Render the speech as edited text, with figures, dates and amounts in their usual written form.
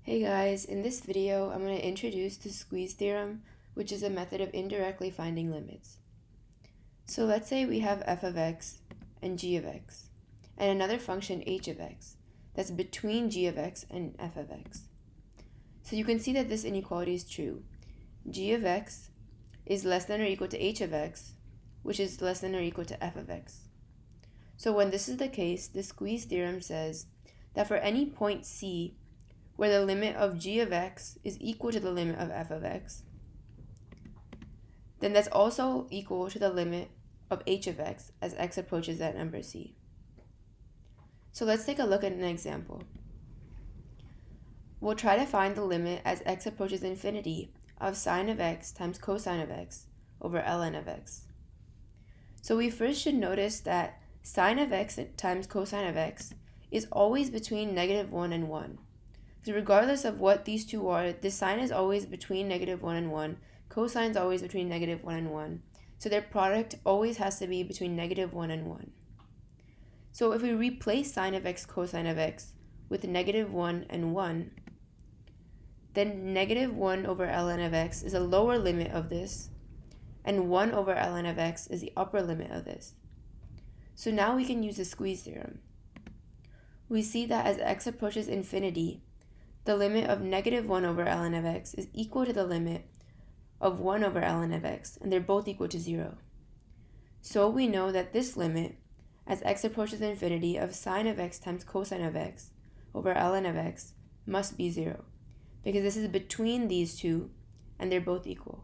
Hey guys, in this video I'm going to introduce the squeeze theorem, which is a method of indirectly finding limits. So let's say we have f of x and g of x, and another function h of x that's between g of x and f of x. So you can see that this inequality is true. G of x is less than or equal to h of x, which is less than or equal to f of x. So when this is the case, the squeeze theorem says that for any point C where the limit of g of x is equal to the limit of f of x, then that's also equal to the limit of h of x as x approaches that number c. So let's take a look at an example. We'll try to find the limit as x approaches infinity of sine of x times cosine of x over ln of x. So we first should notice that sine of x times cosine of x is always between -1 and 1. So regardless of what these two are, the sine is always between -1 and 1, cosine is always between -1 and 1. So their product always has to be between -1 and 1. So if we replace sine of x cosine of x with -1 and 1, then -1 over ln of x is a lower limit of this, and 1 over ln of x is the upper limit of this. So now we can use the squeeze theorem. We see that as x approaches infinity, the limit of -1 over ln of x is equal to the limit of 1 over ln of x, and they're both equal to 0. So we know that this limit, as x approaches infinity, of sine of x times cosine of x over ln of x must be 0, because this is between these two, and they're both equal.